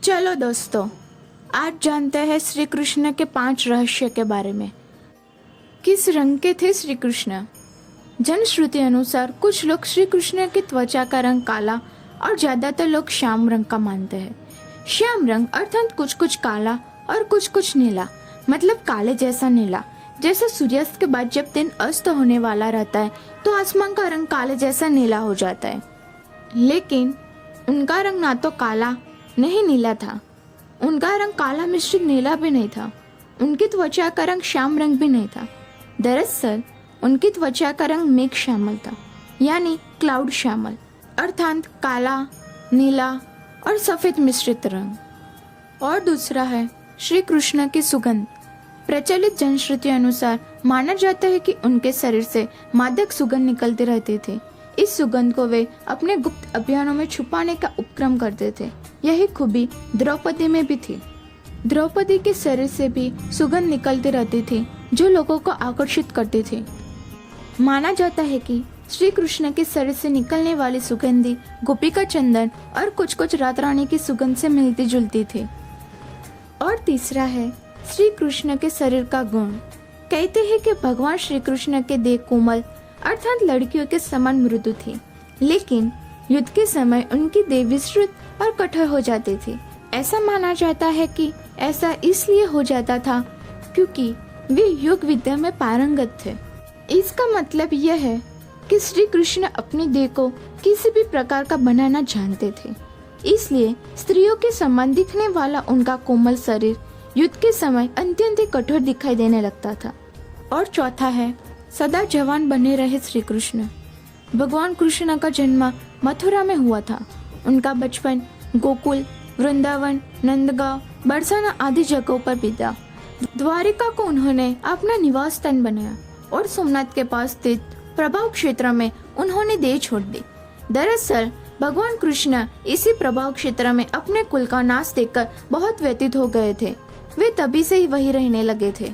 चलो दोस्तों, आज जानते हैं श्री कृष्ण के 5 रहस्य के बारे में। किस रंग के थे श्री कृष्ण? जनश्रुति अनुसार कुछ लोग श्री कृष्ण की त्वचा का रंग काला और ज्यादातर लोग श्याम रंग का मानते हैं। श्याम रंग अर्थात कुछ कुछ काला और कुछ कुछ नीला, मतलब काले जैसा नीला। जैसे सूर्यास्त के बाद जब दिन अस्त होने वाला रहता है तो आसमान का रंग काले जैसा नीला हो जाता है, लेकिन उनका रंग ना तो काला नहीं नीला था, उनका रंग काला मिश्रित नीला भी नहीं था, उनकी त्वचा का रंग श्याम रंग भी नहीं था। दरअसल उनकी त्वचा का रंग मेघ श्यामल था, यानी क्लाउड श्यामल, अर्थात काला, नीला और सफेद मिश्रित रंग। और दूसरा है श्री कृष्ण की सुगंध। प्रचलित जनश्रुति अनुसार माना जाता है कि उनके शरीर से मादक सुगंध निकलती रहती थी। इस सुगंध को वे अपने गुप्त अभियानों में छुपाने का उपक्रम करते थे। यही खूबी द्रौपदी में भी थी। द्रौपदी के शरीर से भी सुगंध निकलती रहती थी जो लोगों को आकर्षित करती थी। माना जाता है कि श्री कृष्ण के शरीर से निकलने वाली सुगंधी गोपिका चंदन और कुछ कुछ रात रानी की सुगंध से मिलती जुलती थी। और तीसरा है श्री कृष्ण के शरीर का गुण। कहते हैं कि भगवान श्री कृष्ण के देह कोमल अर्थात लड़कियों के समान मृदु थी, लेकिन युद्ध के समय उनकी देह विस्तृत और कठोर हो जाती थी। ऐसा माना जाता है कि ऐसा इसलिए हो जाता था क्योंकि वे योग विद्या में पारंगत थे। इसका मतलब यह है कि श्री कृष्ण अपने देह को किसी भी प्रकार का बनाना जानते थे, इसलिए स्त्रियों के समान दिखने वाला उनका कोमल शरीर युद्ध के समय अत्यंत कठोर दिखाई देने लगता था। और चौथा है सदा जवान बने रहे श्री कृष्ण। भगवान कृष्ण का जन्म मथुरा में हुआ था। उनका बचपन गोकुल, वृंदावन, नंदगांव, बरसाना आदि जगहों पर बीता। द्वारिका को उन्होंने अपना निवास स्थान बनाया और सोमनाथ के पास स्थित प्रभाव क्षेत्र में उन्होंने देह छोड़ दी। दरअसल भगवान कृष्ण इसी प्रभाव क्षेत्र में अपने कुल का नाश देखकर बहुत व्यतीत हो गए थे। वे तभी से ही वही रहने लगे थे।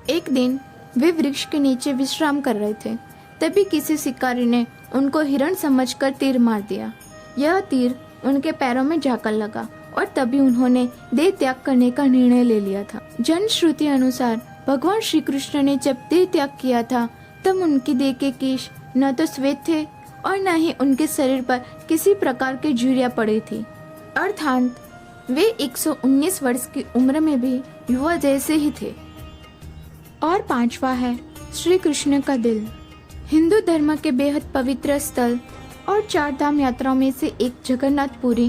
एक दिन वे वृक्ष के नीचे विश्राम कर रहे थे, तभी किसी शिकारी ने उनको हिरण समझकर तीर मार दिया। यह तीर उनके पैरों में जाकर लगा और तभी उन्होंने देह त्याग करने का निर्णय ले लिया था। जनश्रुति अनुसार भगवान श्री कृष्ण ने जब देह त्याग किया था तब उनकी देह के केश न तो श्वेत थे और न ही उनके शरीर पर किसी प्रकार की झुर्रियां पड़ी थी, अर्थात वे 119 वर्ष की उम्र में भी युवा जैसे ही थे। और पांचवा है श्री कृष्ण का दिल। हिंदू धर्म के बेहद पवित्र स्थल और 4 धाम यात्राओं में से एक जगन्नाथपुरी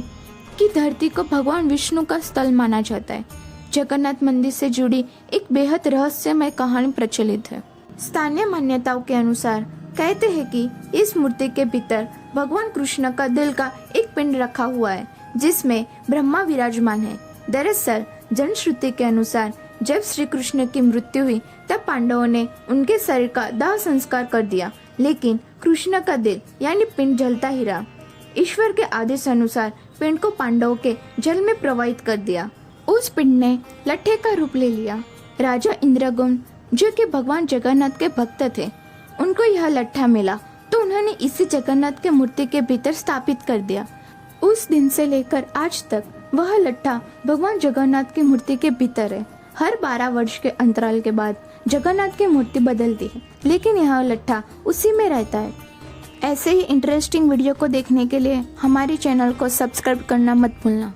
की धरती को भगवान विष्णु का स्थल माना जाता है। जगन्नाथ मंदिर से जुड़ी एक बेहद रहस्यमय कहानी प्रचलित है। स्थानीय मान्यताओं के अनुसार कहते हैं कि इस मूर्ति के भीतर भगवान कृष्ण का दिल का एक पिंड रखा हुआ है जिसमें ब्रह्मा विराजमान है। दरअसल जनश्रुति के अनुसार जब श्री कृष्ण की मृत्यु हुई तब पांडवों ने उनके शरीर का दाह संस्कार कर दिया, लेकिन कृष्ण का दिल यानी पिंड जलता ही रहा। ईश्वर के आदेश अनुसार पिंड को पांडवों के जल में प्रवाहित कर दिया। उस पिंड ने लट्ठे का रूप ले लिया। राजा इंद्रगुम्न जो कि भगवान जगन्नाथ के भक्त थे, उनको यह लट्ठा मिला तो उन्होंने इसी जगन्नाथ के मूर्ति के भीतर स्थापित कर दिया। उस दिन से लेकर आज तक वह लट्ठा भगवान जगन्नाथ की मूर्ति के भीतर है। हर 12 वर्ष के अंतराल के बाद जगन्नाथ की मूर्ति बदलती है, लेकिन यह लट्ठा उसी में रहता है। ऐसे ही इंटरेस्टिंग वीडियो को देखने के लिए हमारे चैनल को सब्सक्राइब करना मत भूलना।